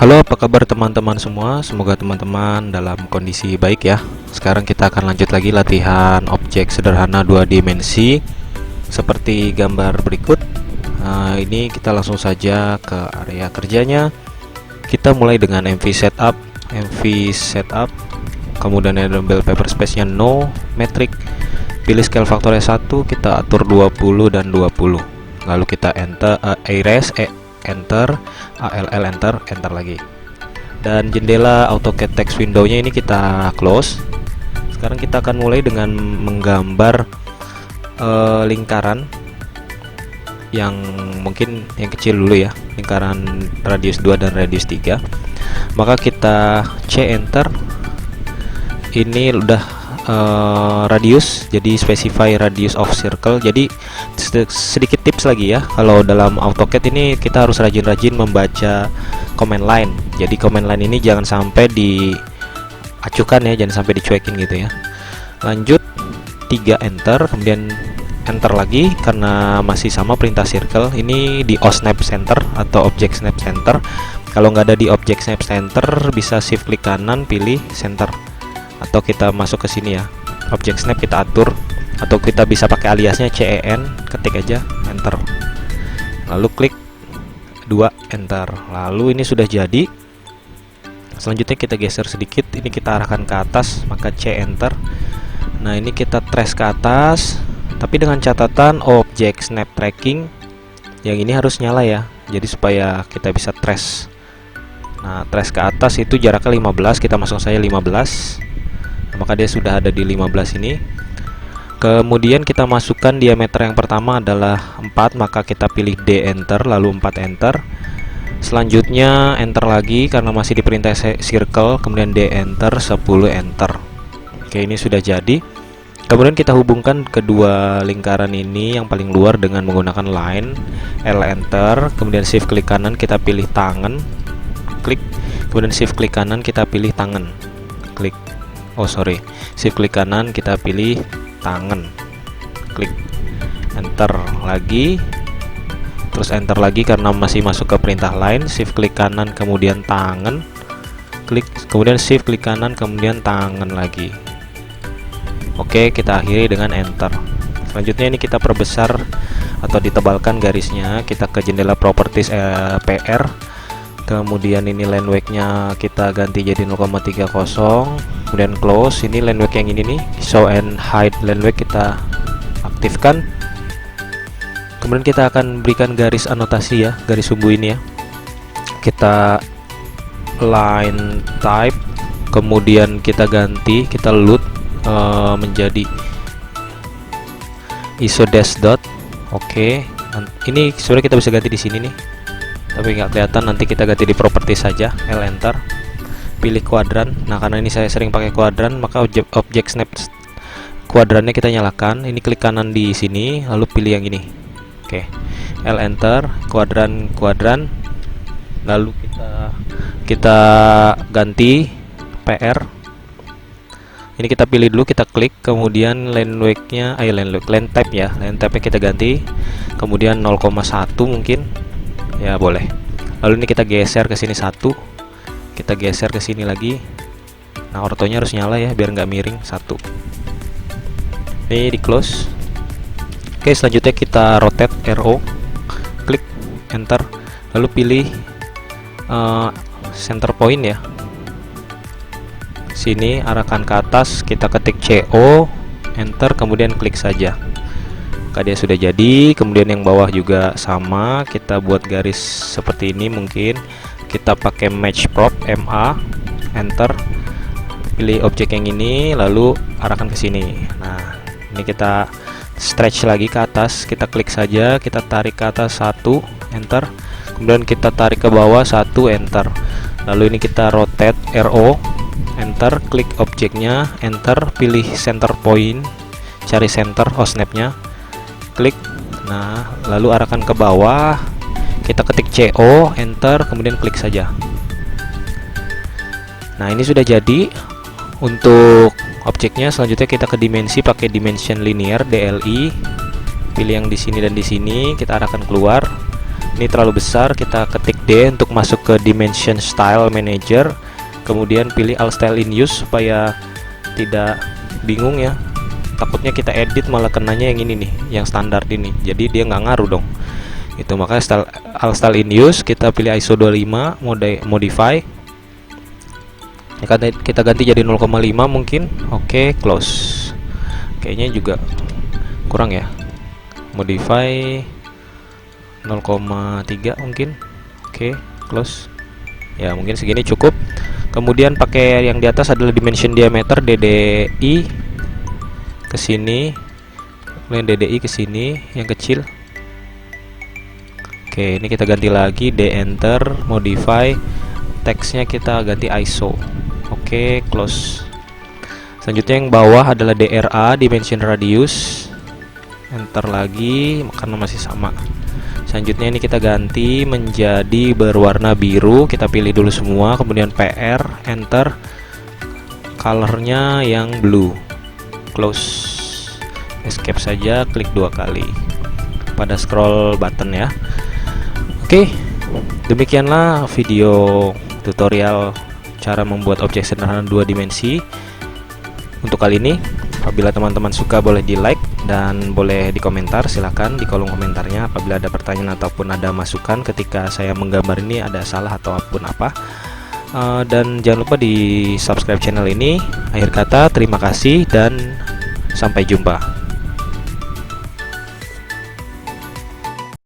Halo, apa kabar teman-teman semua? Semoga teman-teman dalam kondisi baik ya. Sekarang kita akan lanjut lagi latihan objek sederhana dua dimensi seperti gambar berikut. Ini kita langsung saja ke area kerjanya. Kita mulai dengan MV Setup, kemudian enable paper space-nya no, metric, pilih scale faktornya 1, kita atur 20 dan 20. Lalu kita enter enter, ALL enter lagi. Dan jendela AutoCAD text window-nya ini kita close. Sekarang kita akan mulai dengan menggambar lingkaran yang mungkin yang kecil dulu ya, lingkaran radius 2 dan radius 3. Maka kita C enter. Ini udah radius, jadi specify radius of circle. Jadi sedikit tips lagi ya, kalau dalam AutoCAD ini kita harus rajin-rajin membaca command line. Jadi command line ini jangan sampai diacukan ya, jangan sampai dicuekin gitu ya. Lanjut 3 enter, kemudian enter lagi karena masih sama perintah circle. Ini di OSnap center atau object snap center. Kalau nggak ada di object snap center, bisa shift klik kanan pilih center, atau kita masuk ke sini ya, object snap kita atur, atau kita bisa pakai aliasnya CEN, ketik aja enter, lalu klik 2 enter. Lalu ini sudah jadi. Selanjutnya kita geser sedikit, ini kita arahkan ke atas, maka C enter. Nah ini kita trace ke atas, tapi dengan catatan object snap tracking yang ini harus nyala ya, jadi supaya kita bisa trace. Nah trace ke atas itu jaraknya 15, kita masuk saja 15, maka dia sudah ada di 15 ini. Kemudian kita masukkan diameter yang pertama adalah 4, maka kita pilih D enter, lalu 4 enter. Selanjutnya enter lagi karena masih di perintah circle, kemudian D enter, 10 enter. Oke, ini sudah jadi. Kemudian kita hubungkan kedua lingkaran ini yang paling luar dengan menggunakan line, L enter, kemudian shift klik kanan kita pilih tangan, klik, kemudian shift klik kanan kita pilih tangan, klik. Shift klik kanan kita pilih tangan, klik, enter lagi, terus enter lagi karena masih masuk ke perintah line. Shift klik kanan kemudian tangan, klik, kemudian shift klik kanan kemudian tangan lagi. Oke, kita akhiri dengan enter. Selanjutnya ini kita perbesar atau ditebalkan garisnya. Kita ke jendela properties PR, kemudian ini line weight-nya kita ganti jadi 0,30, kemudian close. Ini line weight yang ini nih, show and hide line weight kita aktifkan. Kemudian kita akan berikan garis anotasi ya, garis sumbu ini ya. Kita line type, kemudian kita ganti, kita load menjadi iso dash dot. Oke, ini sebenarnya kita bisa ganti di sini nih, tapi nggak kelihatan. Nanti kita ganti di properti saja, L enter, pilih kuadran. Nah karena ini saya sering pakai kuadran, maka objek snap kuadrannya kita nyalakan. Ini klik kanan di sini, lalu pilih yang ini. Oke, L enter, kuadran, lalu kita ganti PR. Ini kita pilih dulu, kita klik, kemudian line weight-nya, line type ya, line type-nya kita ganti, kemudian 0,1 mungkin ya boleh. Lalu ini kita geser ke sini 1, kita geser ke sini lagi. Nah ortonya harus nyala ya biar nggak miring 1. Ini di close. Oke, selanjutnya kita rotate arrow, klik enter, lalu pilih center point ya, sini arahkan ke atas, kita ketik CO, enter, kemudian klik saja. Maka dia sudah jadi. Kemudian yang bawah juga sama, kita buat garis seperti ini. Mungkin kita pakai match prop, MA, enter, pilih objek yang ini, lalu arahkan ke sini. Nah ini kita stretch lagi ke atas, kita klik saja, kita tarik ke atas 1, enter, kemudian kita tarik ke bawah 1, enter. Lalu ini kita rotate arrow, enter, klik objeknya, enter, pilih center point, cari center snap-nya, klik. Nah lalu arahkan ke bawah, kita ketik CO, enter, kemudian klik saja. Nah ini sudah jadi untuk objeknya. Selanjutnya kita ke dimensi, pakai dimension linear, DLI, pilih yang di sini dan di sini, kita arahkan keluar. Ini terlalu besar, kita ketik D untuk masuk ke Dimension Style Manager, kemudian pilih All Style in Use supaya tidak bingung ya. Takutnya kita edit malah kenanya yang ini nih, yang standar ini, jadi dia nggak ngaruh dong. Itu makanya All Style in Use, kita pilih ISO 25, modify, kita ganti jadi 0,5 mungkin. Oke, close. Kayaknya juga kurang ya, modify 0,3 mungkin. Oke, close ya, mungkin segini cukup. Kemudian pakai yang di atas adalah dimension diameter, DDI ke sini, kemudian DDI ke sini yang kecil. Oke, ini kita ganti lagi, D enter, modify, teksnya kita ganti ISO. Oke, close. Selanjutnya yang bawah adalah DRA, dimension radius, enter lagi karena masih sama. Selanjutnya ini kita ganti menjadi berwarna biru, kita pilih dulu semua, kemudian PR, enter, colornya yang blue, close, escape saja, klik 2 kali pada scroll button ya. Oke, demikianlah video tutorial cara membuat objek sederhana 2 dimensi untuk kali ini. Apabila teman-teman suka boleh di like dan boleh di komentar, silahkan di kolom komentarnya apabila ada pertanyaan ataupun ada masukan ketika saya menggambar ini ada salah ataupun apa. Dan jangan lupa di subscribe channel ini. Akhir kata, terima kasih dan sampai jumpa.